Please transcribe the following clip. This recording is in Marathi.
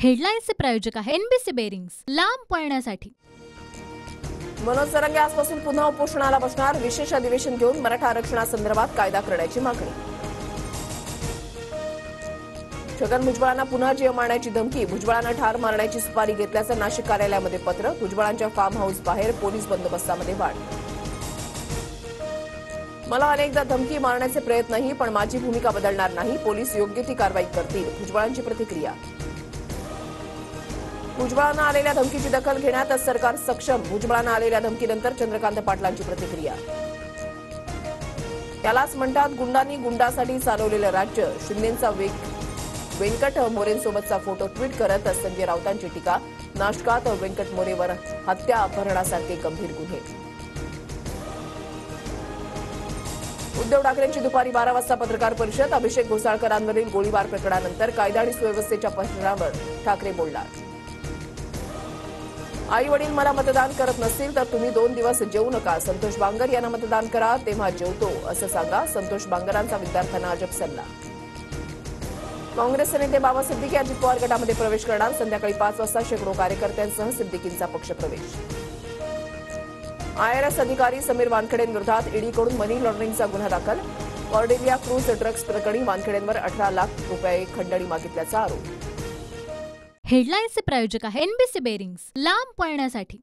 हेडलाईन्सचे प्रायोजक आहे एनबीसी बेरिंग्स, लांब पळण्यासाठी। मनोज जरांगे आजपासून पुन्हा उपोषणाला बसणार। विशेष अधिवेशन घेऊन मराठा आरक्षणासंदर्भात कायदा करण्याची मागणी। छगन भुजबळांना पुन्हा जीव मारण्याची धमकी। भुजबळांना ठार मारण्याची सुपारी घेतल्याचं नाशिक कार्यालयामध्ये पत्र। भुजबळांच्या फार्म हाऊस बाहेर पोलीस बंदोबस्तामध्ये वाढ। मला अनेकदा धमकी मारण्याचे प्रयत्नही, पण माझी भूमिका बदलणार नाही। पोलीस योग्य ती कारवाई करतील। भुजबळांची प्रतिक्रिया। भुजबळांना आलेल्या धमकीची दखल घेण्यात सरकार सक्षम। भुजबळांना आलेल्या धमकीनंतर चंद्रकांत पाटलांची प्रतिक्रिया। यालाच म्हणतात गुंडांनी गुंडासाठी चालवलेलं राज्य। शिंदेंचा व्यंकट मोरेंसोबतचा फोटो ट्विट करत संजय राऊतांची टीका। नाशकात व्यंकट मोरेवर हत्या अपहरणासारखे गंभीर गुन्हे। उद्धव ठाकरेंची दुपारी 12 वाजता पत्रकार परिषद। अभिषेक घोसाळकरांवरील गोळीबार प्रकरणानंतर कायदा आणि सुव्यवस्थेच्या प्रश्नावर ठाकरे बोलणार। आई वडील मला मतदान करत नसतील तर तुम्ही 2 दिवस जेवू नका। संतोष बांगर यांना मतदान करा, तेव्हा जेवतो असं सांगा। संतोष बांगरांचा विद्यार्थ्यांना अजब सल्ला। काँग्रेसचे नेते बाबा सिद्दीकी अजित पवार गटामध्ये प्रवेश करणार। संध्याकाळी 5 वाजता शेकडो कार्यकर्त्यांसह सिद्दीकींचा पक्षप्रवेश। आयआरएस अधिकारी समीर वानखेडेंविरोधात ईडीकडून मनी लॉन्ड्रिंगचा गुन्हा दाखल। कॉर्डेलिया क्रूज ड्रग्ज प्रकरणी वानखेडेंवर 18 लाख रुपये खंडणी मागितल्याचा आरोप। हेडलाईन्सचे प्रायोजक आहे एनबीसी बेरिंग्स, लांब पळण्यासाठी।